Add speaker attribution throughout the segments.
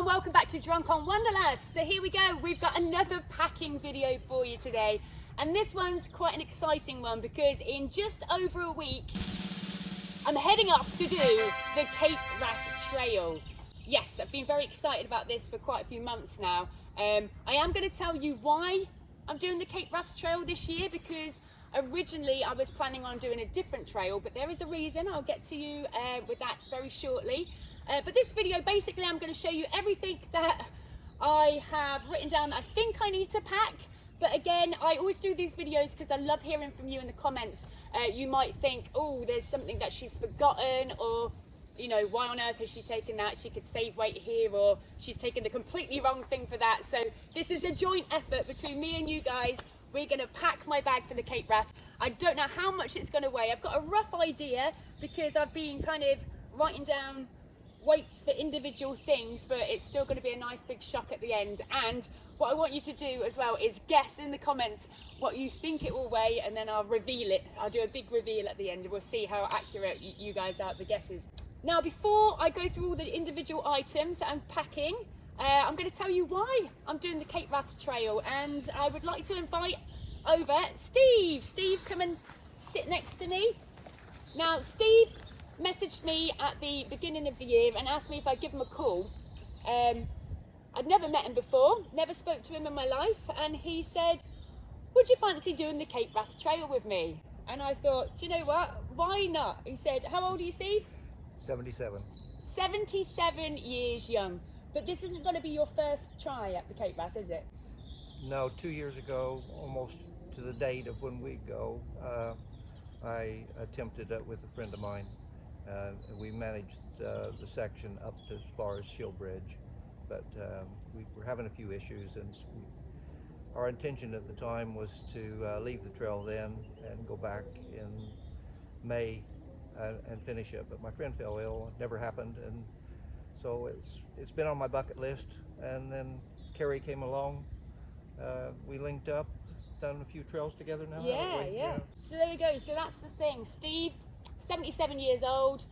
Speaker 1: and welcome back to Drunk on Wanderlust. So here we go, we've got another packing video for you today. And this one's quite an exciting one because in just over a week, I'm heading up to do the Cape Wrath Trail. Yes, I've been very excited about this for quite a few months now. I am going to tell you why I'm doing the Cape Wrath Trail this year, because originally I was planning on doing a different trail, but there is a reason. I'll get to you with that very shortly. But this video, basically I'm going to show you everything that I have written down that I think I need to pack. But again, I always do these videos because I love hearing from you in the comments. You might think, oh, there's something that she's forgotten, or you know, why on earth has she taken that? She could save weight here, or she's taken the completely wrong thing for that. So this is a joint effort between me and you guys. We're going to pack my bag for the Cape Wrath. I don't know how much it's going to weigh. I've got a rough idea because I've been kind of writing down weights for individual things, but it's still going to be a nice big shock at the end. And what I want you to do as well is guess in the comments what you think it will weigh, and then I'll reveal it. I'll do a big reveal at the end and we'll see how accurate you guys are at the guesses. Now, before I go through all the individual items that I'm packing, I'm going to tell you why I'm doing the Cape Wrath Trail, and I would like to invite over Steve. Steve, come and sit next to me. Now, Steve messaged me at the beginning of the year and asked me if I'd give him a call. I'd never met him before, never spoke to him in my life, and he said, would you fancy doing the Cape Wrath Trail with me? And I thought, do you know what, why not? He said, how old are you, Steve?
Speaker 2: 77.
Speaker 1: 77 years young. But this isn't going to be your first try at the Cape Wrath, is it?
Speaker 2: No, 2 years ago, almost to the date of when we go, I attempted it with a friend of mine. We managed the section up to as far as Shieldbridge, but we were having a few issues, and our intention at the time was to leave the trail then and go back in May and finish it. But my friend fell ill, it never happened, and so it's been on my bucket list. And then Kerry came along, we linked up, done a few trails together now.
Speaker 1: Yeah. So there we go. So that's the thing. Steve, 77 years old,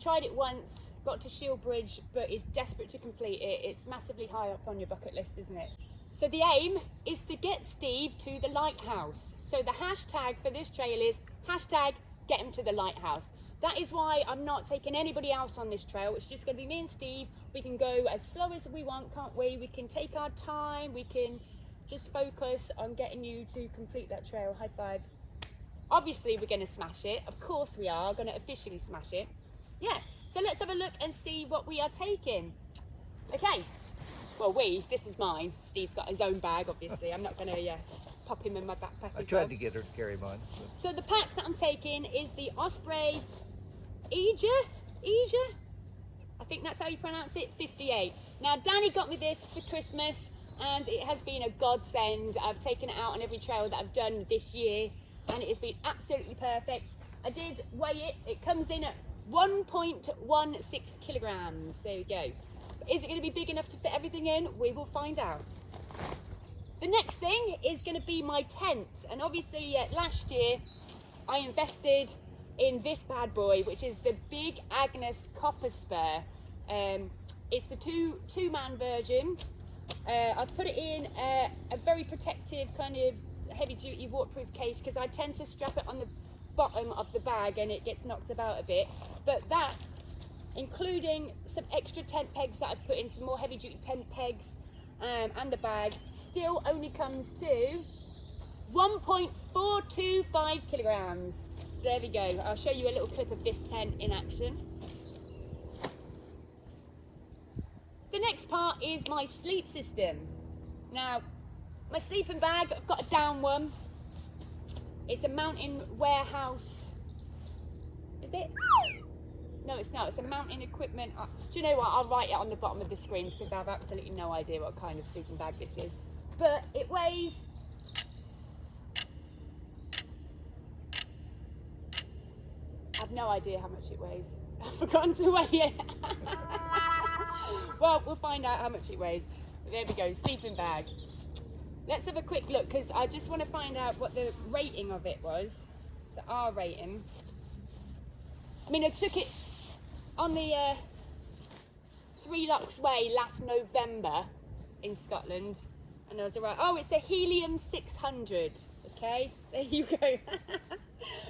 Speaker 1: tried it once, got to Shieldbridge, but is desperate to complete it. It's massively high up on your bucket list, isn't it? So the aim is to get Steve to the lighthouse. So the hashtag for this trail is hashtag get him to the lighthouse. That is why I'm not taking anybody else on this trail. It's just going to be me and Steve. We can go as slow as we want, can't we? We can take our time. We can just focus on getting you to complete that trail. High five. Obviously, we're going to smash it. Of course we are going to officially smash it. Yeah. So let's have a look and see what we are taking. Okay. Well, this is mine. Steve's got his own bag, obviously. I'm not going to pop him in my backpack.
Speaker 2: I tried to get her to carry mine.
Speaker 1: So the pack that I'm taking is the Osprey Eja, I think that's how you pronounce it, 58. Now, Danny got me this for Christmas, and it has been a godsend. I've taken it out on every trail that I've done this year, and it has been absolutely perfect. I did weigh it. It comes in at 1.16 kilograms. There we go. Is it going to be big enough to fit everything in? We will find out. The next thing is going to be my tent, and obviously last year I invested in this bad boy, which is the Big Agnes Copper Spur. It's the two-man version. I've put it in a very protective kind of heavy-duty waterproof case because I tend to strap it on the bottom of the bag and it gets knocked about a bit. But that, including some extra tent pegs that I've put in, some more heavy-duty tent pegs, and the bag, still only comes to 1.425 kilograms. So there we go. I'll show you a little clip of this tent in action. The next part is my sleep system. Now, my sleeping bag, I've got a down one. It's a Mountain Warehouse. Is it? No, it's not. It's a Mountain Equipment. Do you know what? I'll write it on the bottom of the screen because I have absolutely no idea what kind of sleeping bag this is. But it weighs... I've no idea how much it weighs. I've forgotten to weigh it. Well, we'll find out how much it weighs. There we go, sleeping bag. Let's have a quick look because I just want to find out what the rating of it was. The R rating. I mean, I took it on the Three Locks Way last November in Scotland, and I was alright. Oh, it's a Helium 600. Okay, there you go.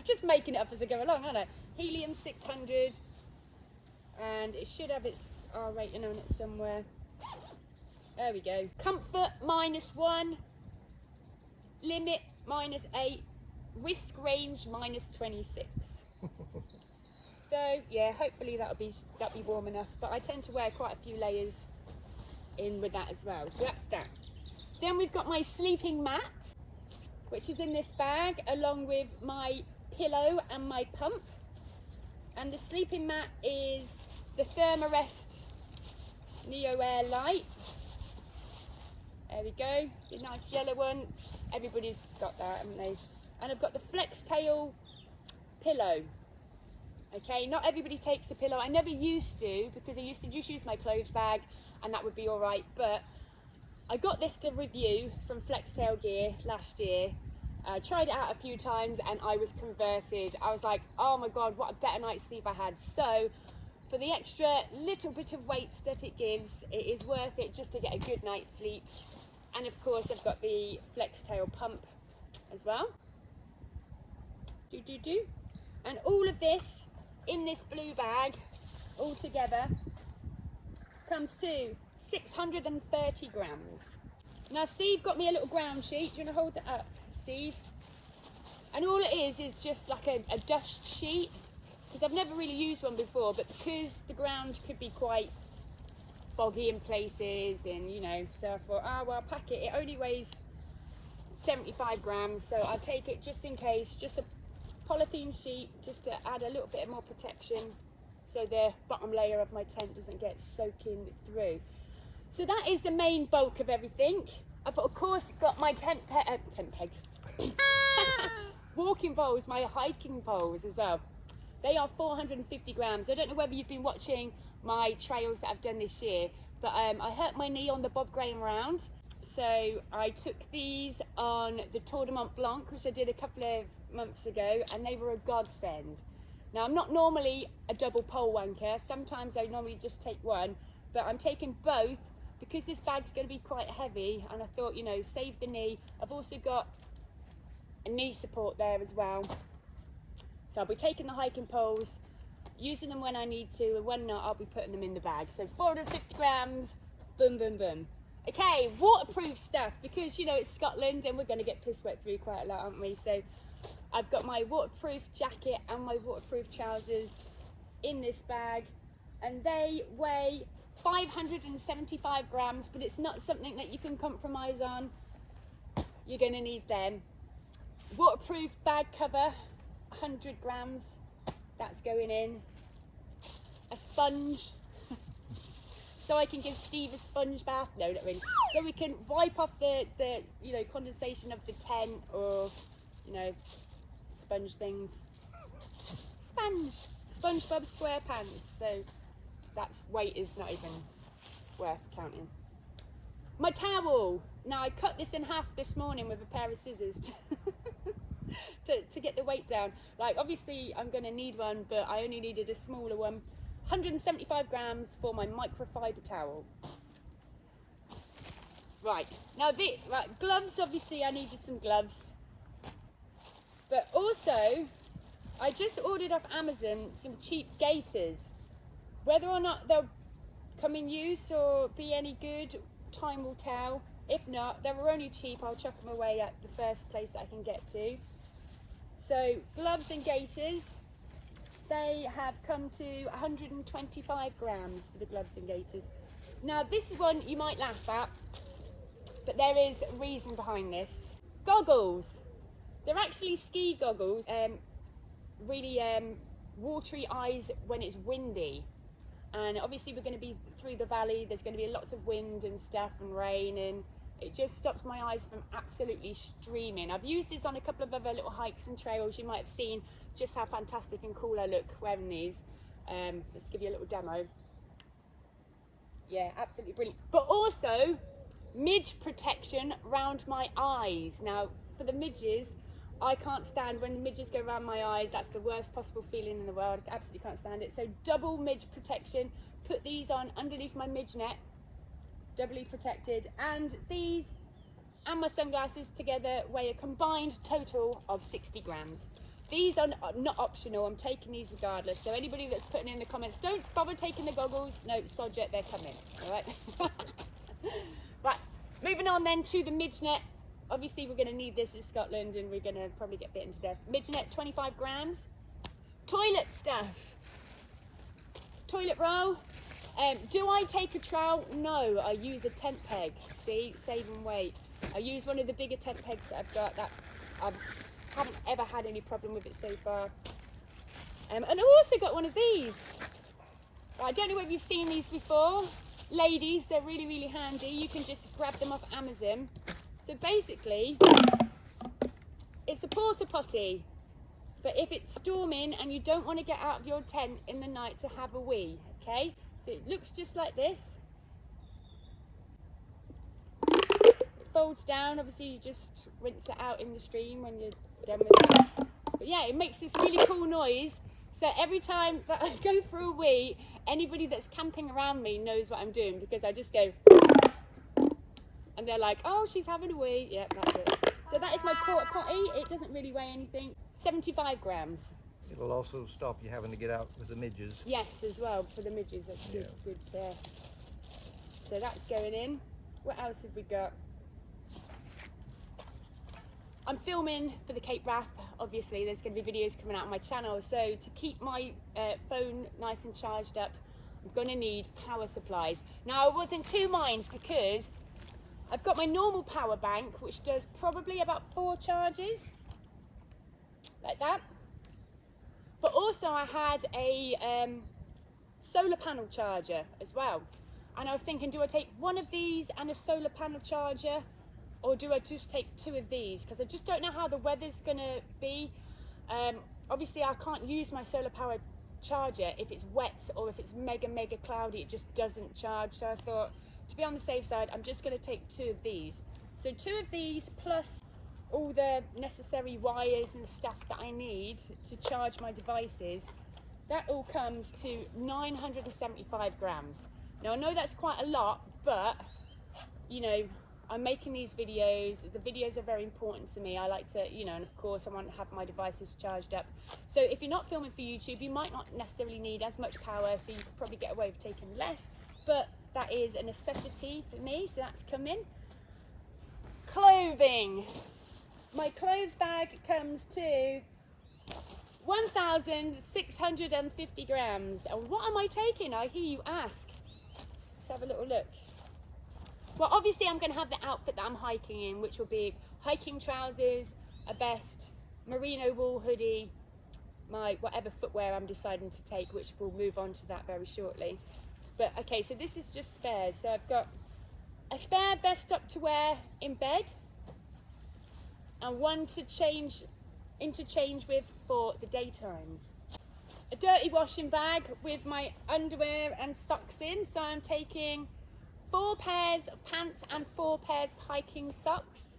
Speaker 1: Just making it up as I go along, aren't I? Helium 600, and it should have its R rating on it somewhere. There we go. Comfort -1, limit -8, risk range -26. So yeah, hopefully that'll be warm enough. But I tend to wear quite a few layers in with that as well. So that's that. Then we've got my sleeping mat, which is in this bag, along with my pillow and my pump. And the sleeping mat is the Thermarest Neo Air Light. There we go, the nice yellow one. Everybody's got that, haven't they? And I've got the Flex Tail pillow. Okay, not everybody takes a pillow. I never used to, because I used to just use my clothes bag and that would be all right. But I got this to review from Flex Tail Gear last year. I tried it out a few times and I was converted. I was like, oh my God, what a better night's sleep I had. So for the extra little bit of weight that it gives, it is worth it just to get a good night's sleep. And of course, I've got the Flex Tail pump as well. And all of this in this blue bag, all together, comes to 630 grams. Now, Steve got me a little ground sheet. Do you want to hold that up, Steve? And all it is just like a dust sheet, because I've never really used one before, but because the ground could be quite boggy in places, and you know, so I thought, oh well, pack it. It only weighs 75 grams, so I'll take it just in case. Just a polythene sheet, just to add a little bit more protection, so the bottom layer of my tent doesn't get soaking through. So that is the main bulk of everything. I've of course got my tent pegs, walking poles, my hiking poles as well. They are 450 grams. I don't know whether you've been watching my trails that I've done this year, but I hurt my knee on the Bob Graham round. So I took these on the Tour de Mont Blanc, which I did a couple of months ago, and they were a godsend. Now, I'm not normally a double pole wanker. Sometimes I normally just take one, but I'm taking both because this bag's going to be quite heavy, and I thought, you know, save the knee. I've also got a knee support there as well. So I'll be taking the hiking poles, using them when I need to, and when not, I'll be putting them in the bag. So 450 grams, boom, boom, boom. Okay, waterproof stuff, because, you know, it's Scotland and we're going to get piss wet through quite a lot, aren't we? So I've got my waterproof jacket and my waterproof trousers in this bag, and they weigh 575 grams, but it's not something that you can compromise on. You're going to need them. Waterproof bag cover, 100 grams, that's going in. A sponge, so I can give Steve a sponge bath. No, not really. So we can wipe off the you know, condensation of the tent, or, you know, sponge things. SpongeBob SquarePants. So that's weight is not even worth counting. My towel. Now I cut this in half this morning with a pair of scissors to get the weight down. Like, obviously I'm going to need one, but I only needed a smaller one. 175 grams for my microfiber towel. Right, now gloves, obviously I needed some gloves. But also, I just ordered off Amazon some cheap gaiters. Whether or not they'll come in use or be any good, time will tell. If not, they were only cheap, I'll chuck them away at the first place that I can get to. So, gloves and gaiters. They have come to 125 grams for the gloves and gaiters. Now, this is one you might laugh at, but there is a reason behind this. Goggles. They're actually ski goggles. Really watery eyes when it's windy. And obviously we're going to be through the valley. There's going to be lots of wind and stuff and rain, and it just stops my eyes from absolutely streaming. I've used this on a couple of other little hikes and trails. You might have seen just how fantastic and cool I look wearing these. Let's give you a little demo. Yeah, absolutely brilliant. But also midge protection around my eyes. Now, for the midges, I can't stand when the midges go around my eyes. That's the worst possible feeling in the world. I absolutely can't stand it. So double midge protection, put these on underneath my midge net, doubly protected, and these and my sunglasses together weigh a combined total of 60 grams. These are not optional, I'm taking these regardless. So anybody that's putting in the comments, don't bother taking the goggles, no, sod it, they're coming, all right? Right, moving on then to the midge net. Obviously we're gonna need this in Scotland and we're gonna probably get bitten to death. Midge net, 25 grams. Toilet stuff. Toilet roll. Do I take a trowel? No, I use a tent peg. See, saving weight. I use one of the bigger tent pegs that I've got that I haven't ever had any problem with it so far. And I've also got one of these. I don't know if you've seen these before. Ladies, they're really, really handy. You can just grab them off Amazon. So basically, it's a porta potty. But if it's storming and you don't want to get out of your tent in the night to have a wee, okay? So it looks just like this. It folds down, obviously you just rinse it out in the stream when you're done with it. But yeah, it makes this really cool noise. So every time that I go for a wee, anybody that's camping around me knows what I'm doing, because I just go, and they're like, oh, she's having a wee. Yeah, that's it. So that is my porta potty. It doesn't really weigh anything. 75 grams.
Speaker 2: It'll also stop you having to get out with the midges.
Speaker 1: Yes, as well, for the midges. That's good.
Speaker 2: Yeah.
Speaker 1: Good. So that's going in. What else have we got? I'm filming for the Cape Wrath. Obviously, there's going to be videos coming out on my channel. So to keep my phone nice and charged up, I'm going to need power supplies. Now, I was in two minds because I've got my normal power bank, which does probably about 4 charges, like that. But also I had a solar panel charger as well. And I was thinking, do I take one of these and a solar panel charger, or do I just take 2 of these? Because I just don't know how the weather's gonna be. Obviously I can't use my solar power charger if it's wet or if it's mega cloudy, it just doesn't charge. So I thought, to be on the safe side, I'm just gonna take 2 of these. So 2 of these plus all the necessary wires and stuff that I need to charge my devices, that all comes to 975 grams. Now I know that's quite a lot, but you know, I'm making these videos. The videos are very important to me. I like to, you know, and of course I want to have my devices charged up. So if you're not filming for YouTube, you might not necessarily need as much power, so you could probably get away with taking less, but that is a necessity for me, so that's coming. Clothing. My clothes bag comes to 1,650 grams. And what am I taking, I hear you ask? Let's have a little look. Well, obviously I'm going to have the outfit that I'm hiking in, which will be hiking trousers, a vest, merino wool hoodie, my whatever footwear I'm deciding to take, which we'll move on to that very shortly. But okay, so this is just spares. So I've got a spare vest up to wear in bed, and one to interchange with for the daytimes. A dirty washing bag with my underwear and socks in, so I'm taking 4 pairs of pants and 4 pairs of hiking socks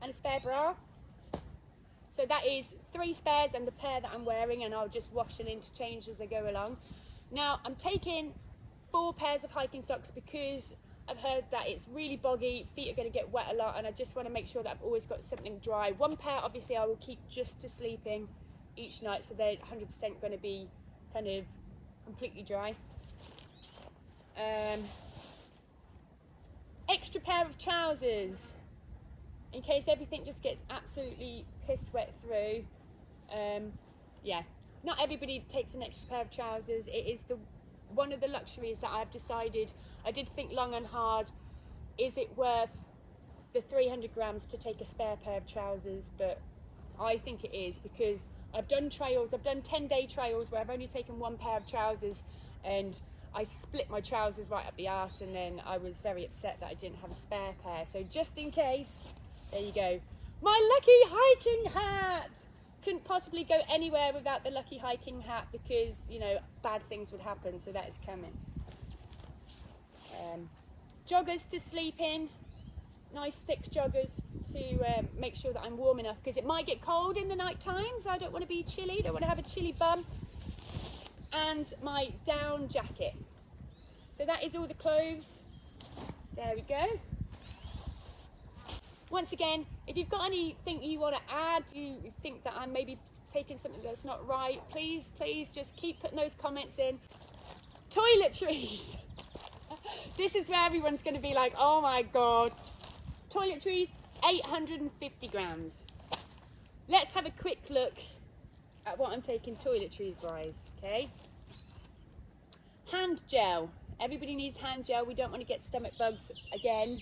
Speaker 1: and a spare bra. So that is 3 spares and the pair that I'm wearing, and I'll just wash and interchange as I go along. Now I'm taking 4 pairs of hiking socks because I've heard that it's really boggy, feet are going to get wet a lot, and I just want to make sure that I've always got something dry. 1 pair obviously I will keep just to sleeping each night, so they're 100% going to be kind of completely dry. Extra pair of trousers in case everything just gets absolutely piss wet through. Yeah, not everybody takes an extra pair of trousers. It is one of the luxuries that I've decided. I did think long and hard, is it worth the 300 grams to take a spare pair of trousers? But I think it is, because I've done trails, I've done 10-day trails where I've only taken 1 pair of trousers, and I split my trousers right up the arse, and then I was very upset that I didn't have a spare pair. So just in case, there you go. My lucky hiking hat! Couldn't possibly go anywhere without the lucky hiking hat, because, you know, bad things would happen, so that is coming. Joggers to sleep in, nice thick joggers to make sure that I'm warm enough, because it might get cold in the night times. I don't want to be chilly, don't want to have a chilly bum. And my down jacket. So that is all the cloves. There we go. Once again, if you've got anything you want to add, you think that I'm maybe taking something that's not right, please just keep putting those comments in. Toiletries. This is where everyone's going to be like, oh my god. Toiletries, 850 grams. Let's have a quick look at what I'm taking toiletries wise, okay? Hand gel. Everybody needs hand gel. We don't want to get stomach bugs again,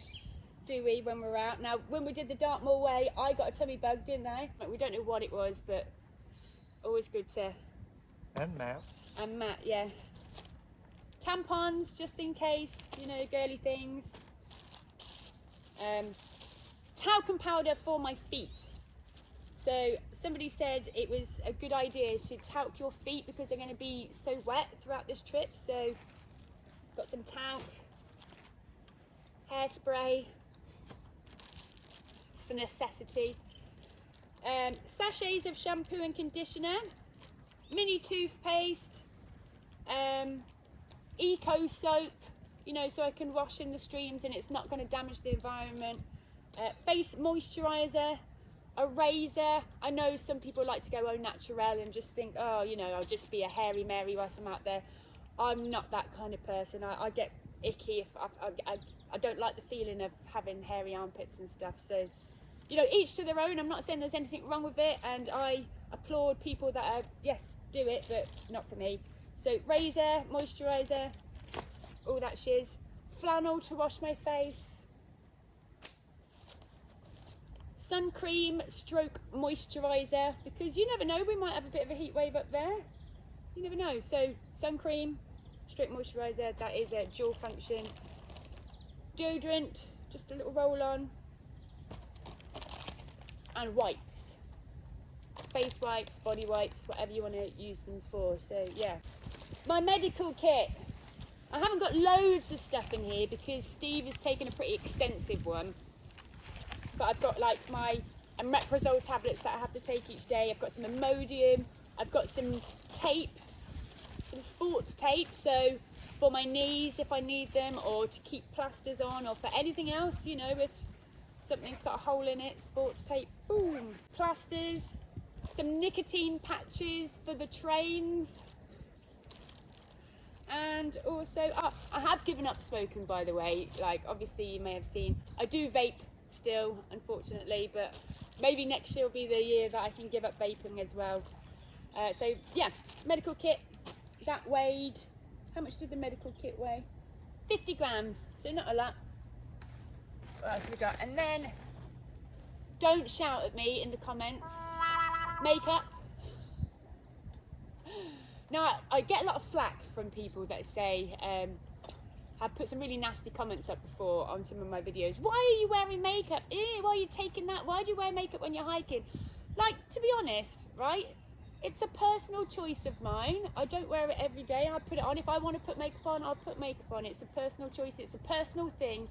Speaker 1: do we, when we're out? Now, when we did the Dartmoor Way, I got a tummy bug, didn't I? We don't know what it was, but always good to...
Speaker 2: And mask.
Speaker 1: And mat, yeah. Tampons, just in case, you know, girly things. Talcum powder for my feet. So somebody said it was a good idea to talc your feet because they're going to be so wet throughout this trip. So got some talc, hairspray. It's a necessity. Sachets of shampoo and conditioner, mini toothpaste, eco soap, you know, so I can wash in the streams and it's not going to damage the environment. Face moisturizer, a razor. I know some people like to go au naturel and just think, oh, you know, I'll just be a hairy Mary whilst I'm out there. I'm not that kind of person. I get icky if I don't like the feeling of having hairy armpits and stuff. So, you know, each to their own. I'm not saying there's anything wrong with it, and I applaud people that are, yes, do it, but not for me. So razor, moisturizer, all that shiz. Flannel to wash my face. Sun cream stroke moisturizer, because you never know, we might have a bit of a heat wave up there. You never know. So sun cream stroke moisturizer, that is a dual function. Deodorant, just a little roll on. And wipes. Face wipes, body wipes, whatever you want to use them for. So yeah. My medical kit. I haven't got loads of stuff in here because Steve has taken a pretty extensive one. But I've got like my omeprazole tablets that I have to take each day. I've got some Imodium. I've got some tape, some sports tape. So for my knees if I need them, or to keep plasters on, or for anything else, you know, if something's got a hole in it, sports tape, boom. Plasters, some nicotine patches for the trains. And also, I have given up smoking, by the way. Like, obviously you may have seen, I do vape still, unfortunately, but maybe next year will be the year that I can give up vaping as well. So yeah, medical kit, that weighed, how much did the medical kit weigh? 50 grams, so not a lot. What else have we got? And then, don't shout at me in the comments. Makeup. Now, I get a lot of flack from people that say, I've put some really nasty comments up before on some of my videos. Why are you wearing makeup? Ew, why are you taking that? Why do you wear makeup when you're hiking? Like, to be honest, right? It's a personal choice of mine. I don't wear it every day. I put it on. If I want to put makeup on, I'll put makeup on. It's a personal choice. It's a personal thing.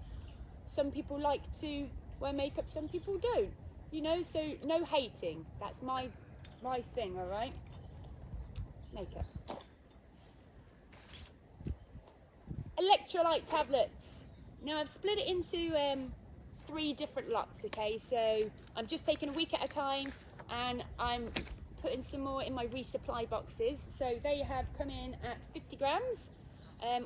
Speaker 1: Some people like to wear makeup, some people don't. You know, so no hating. That's my thing, all right? Makeup. Electrolyte tablets. Now I've split it into 3 different lots, okay? So I'm just taking a week at a time, and I'm putting some more in my resupply boxes. So they have come in at 50 grams.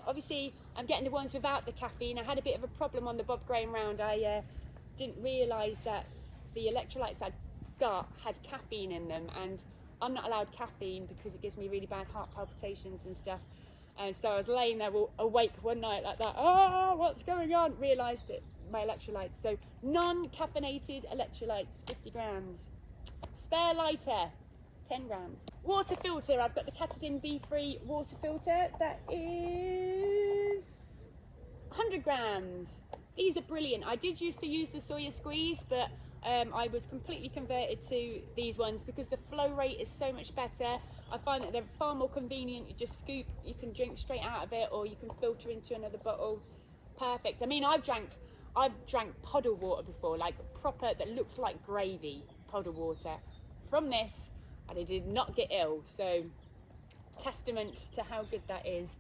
Speaker 1: Obviously I'm getting the ones without the caffeine. I had a bit of a problem on the Bob Graham round. I didn't realise that the electrolytes I got had caffeine in them, and I'm not allowed caffeine because it gives me really bad heart palpitations and stuff. And so I was laying there awake one night like that. Oh, what's going on? Realised it, my electrolytes. So non-caffeinated electrolytes, 50 grams. Spare lighter, 10 grams. Water filter, I've got the Katadyn B-free water filter. That is 100 grams. These are brilliant. I did used to use the soya squeeze, but I was completely converted to these ones because the flow rate is so much better. I find that they're far more convenient. You just scoop, you can drink straight out of it, or you can filter into another bottle. Perfect. I mean, I've drank puddle water before, like proper, that looked like gravy, puddle water from this, and I did not get ill. So testament to how good that is.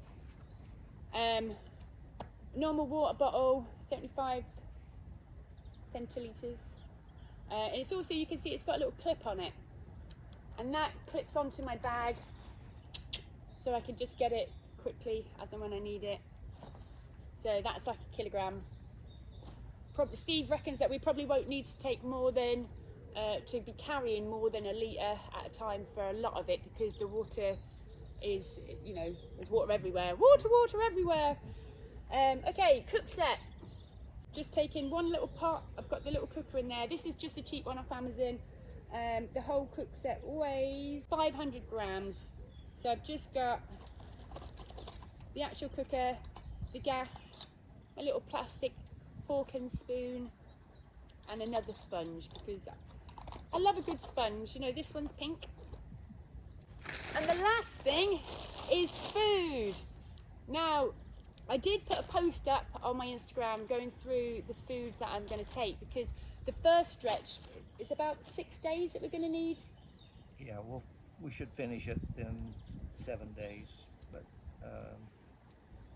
Speaker 1: normal water bottle, 75 centilitres. And it's also, you can see it's got a little clip on it. And that clips onto my bag, so I can just get it quickly as and when I need it. So that's like a kilogram. Steve reckons that we probably won't need to take more than, to be carrying more than a litre at a time for a lot of it, because the water is, you know, there's water everywhere. Water everywhere. Okay, cook set. Just taking one little pot. I've got the little cooker in there. This is just a cheap one off Amazon. The whole cook set weighs 500 grams. So I've just got the actual cooker, the gas, a little plastic fork and spoon, and another sponge, because I love a good sponge. You know, this one's pink. And the last thing is food. Now, I did put a post up on my Instagram going through the food that I'm going to take, because the first stretch is about 6 days that we're going to need.
Speaker 2: Yeah, well, we should finish it in 7 days, but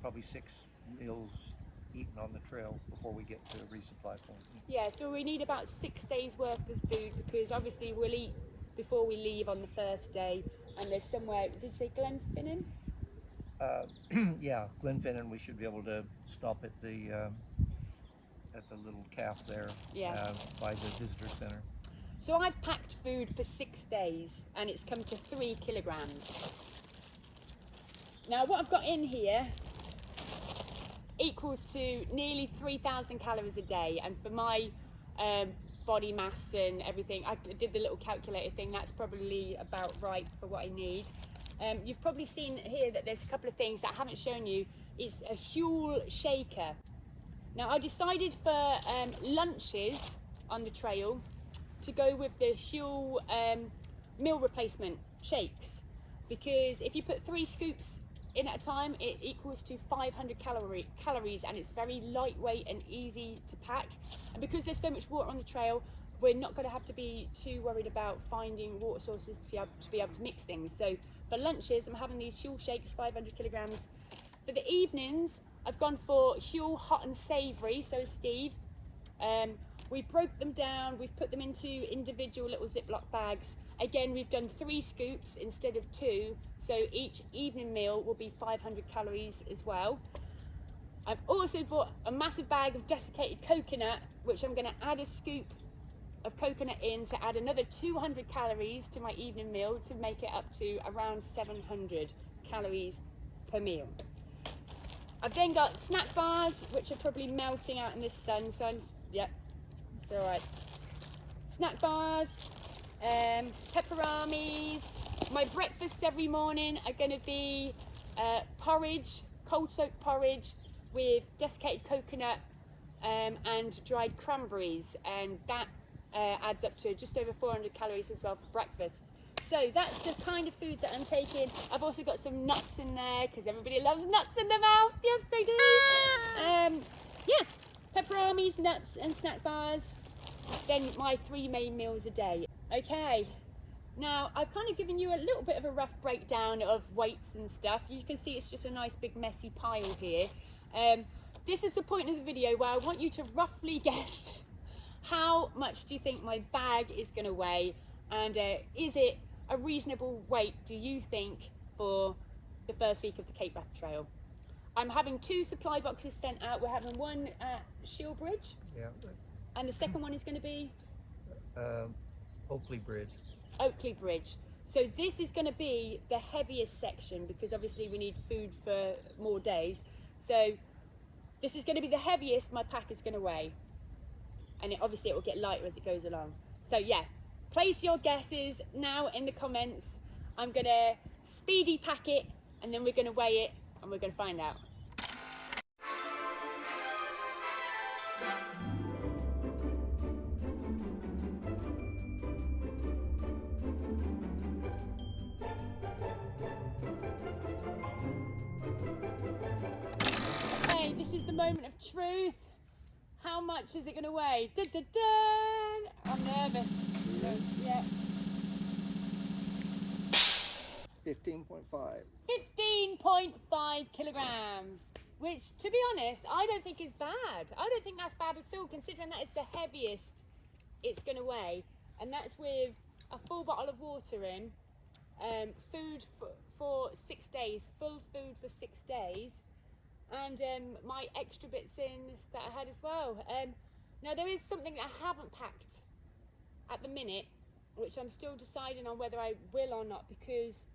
Speaker 2: probably 6 meals eaten on the trail before we get to a resupply point.
Speaker 1: Yeah, so we need about 6 days worth of food, because obviously we'll eat before we leave on the first day, and there's somewhere, did you say Glenfinnan?
Speaker 2: Yeah, Glenfinnan, we should be able to stop at the little calf there,
Speaker 1: Yeah.
Speaker 2: by the visitor center.
Speaker 1: So I've packed food for 6 days, and it's come to 3 kilograms. Now what I've got in here equals to nearly 3,000 calories a day, and for my body mass and everything, I did the little calculator thing, that's probably about right for what I need. You've probably seen here that there's a couple of things that I haven't shown you. It's a Huel shaker. Now I decided for lunches on the trail to go with the Huel meal replacement shakes, because if you put 3 scoops in at a time, it equals to 500 calories, and it's very lightweight and easy to pack. And because there's so much water on the trail, we're not going to have to be too worried about finding water sources to be able to mix things. So for lunches, I'm having these Huel shakes, 500 kilograms. For the evenings, I've gone for Huel hot and savoury, so is Steve. We broke them down, we've put them into individual little Ziploc bags. Again, we've done 3 scoops instead of 2, so each evening meal will be 500 calories as well. I've also bought a massive bag of desiccated coconut, which I'm going to add a scoop of coconut in to add another 200 calories to my evening meal, to make it up to around 700 calories per meal. I've then got snack bars, which are probably melting out in this sun, so yep, it's all right. Snack bars, pepperonis. My breakfasts every morning are going to be porridge, cold soaked porridge with desiccated coconut and dried cranberries, and that adds up to just over 400 calories as well for breakfast. So that's the kind of food that I'm taking. I've also got some nuts in there, because everybody loves nuts in their mouth. Yes, they do. Yeah, pepperonis, nuts and snack bars. Then my 3 main meals a day. Okay, now I've kind of given you a little bit of a rough breakdown of weights and stuff. You can see it's just a nice big messy pile here. This is the point of the video where I want you to roughly guess how much do you think my bag is going to weigh, and is it a reasonable weight, do you think, for the first week of the Cape Wrath Trail? I'm having 2 supply boxes sent out. We're having one at Shieldbridge,
Speaker 2: Yeah.
Speaker 1: and the second one is going to be
Speaker 2: Oakley Bridge.
Speaker 1: Oakley Bridge. So this is going to be the heaviest section, because obviously we need food for more days. So this is going to be the heaviest my pack is going to weigh, and obviously it will get lighter as it goes along. So yeah, place your guesses now in the comments. I'm going to speedy pack it, and then we're going to weigh it, and we're going to find out. Okay, this is the moment of truth. How much is it going to weigh? Dun, dun, dun. I'm nervous. Yeah.
Speaker 2: 15.5.
Speaker 1: 15.5 kilograms. which, to be honest, I don't think is bad. I don't think that's bad at all, considering that it's the heaviest it's going to weigh, and that's with a full bottle of water in, food for 6 days, full food for 6 days, and my extra bits in that I had as well. Now there is something that I haven't packed at the minute, which I'm still deciding on whether I will or not, because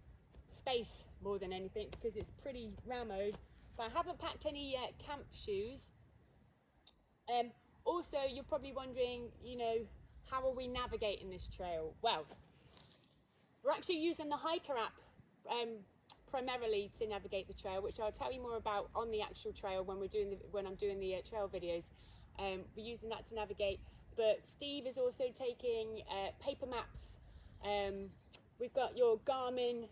Speaker 1: space more than anything, because it's pretty rammed. But I haven't packed any camp shoes. Also, you're probably wondering, you know, how are we navigating this trail? Well, we're actually using the hiker app primarily to navigate the trail, which I'll tell you more about on the actual trail when I'm doing the trail videos. We're using that to navigate, but Steve is also taking paper maps. We've got your Garmin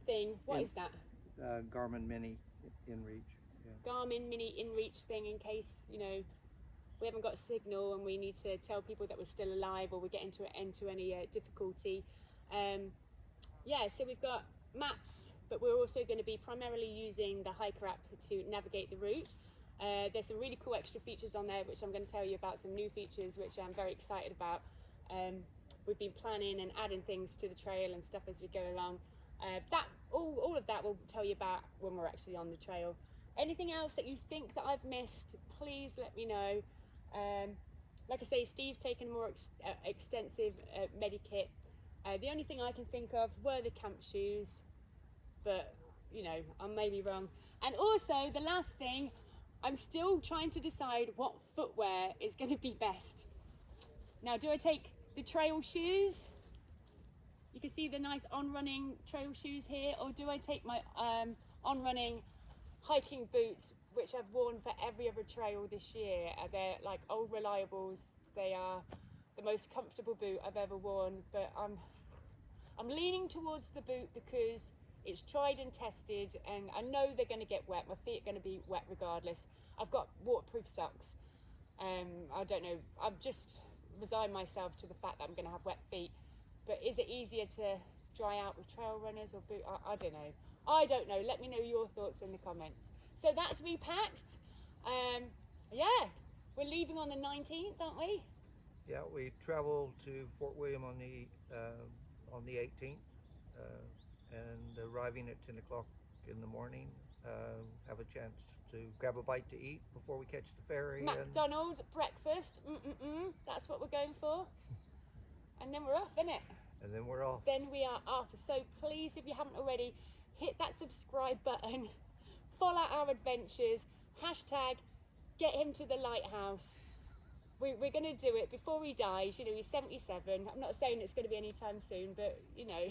Speaker 1: thing. What is that?
Speaker 2: Garmin Mini InReach. Yeah.
Speaker 1: Garmin Mini InReach thing, in case, you know, we haven't got a signal and we need to tell people that we're still alive, or we get into any difficulty. Yeah, so we've got maps, but we're also going to be primarily using the hiker app to navigate the route. There's some really cool extra features on there, which I'm going to tell you about, some new features which I'm very excited about. We've been planning and adding things to the trail and stuff as we go along. All of that we'll tell you about when we're actually on the trail. Anything else that you think that I've missed, please let me know. Like I say, Steve's taken a more extensive medikit. The only thing I can think of were the camp shoes, but you know, I may be wrong. And also the last thing, I'm still trying to decide what footwear is going to be best. Now, do I take the trail shoes? You can see the nice on-running trail shoes here, or do I take my on-running hiking boots, which I've worn for every other trail this year? They're like old reliables. They are the most comfortable boot I've ever worn, but I'm leaning towards the boot because it's tried and tested, and I know they're going to get wet. My feet are going to be wet regardless. I've got waterproof socks. I don't know. I've just resigned myself to the fact that I'm going to have wet feet. But is it easier to dry out with trail runners or boot? I don't know. I don't know. Let me know your thoughts in the comments. So that's me packed. Yeah, we're leaving on the 19th, aren't we?
Speaker 2: Yeah, we travel to Fort William on the 18th, and arriving at 10 o'clock in the morning. Have a chance to grab a bite to eat before we catch the ferry.
Speaker 1: McDonald's breakfast. That's what we're going for. And then we're off, innit?
Speaker 2: And then we're off.
Speaker 1: Then we are off. So please, if you haven't already, hit that subscribe button. Follow our adventures. Hashtag get him to the lighthouse. We're going to do it before he dies. You know, he's 77. I'm not saying it's going to be anytime soon, but, you know,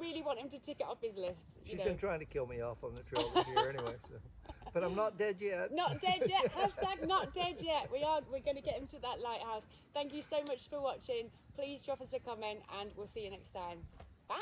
Speaker 1: really want him to tick it off his list.
Speaker 2: She's been trying to kill me off on the trail this year anyway, so. But I'm not dead yet.
Speaker 1: Not dead yet. Hashtag not dead yet. We're going to get him to that lighthouse. Thank you so much for watching. Please drop us a comment and we'll see you next time. Bye.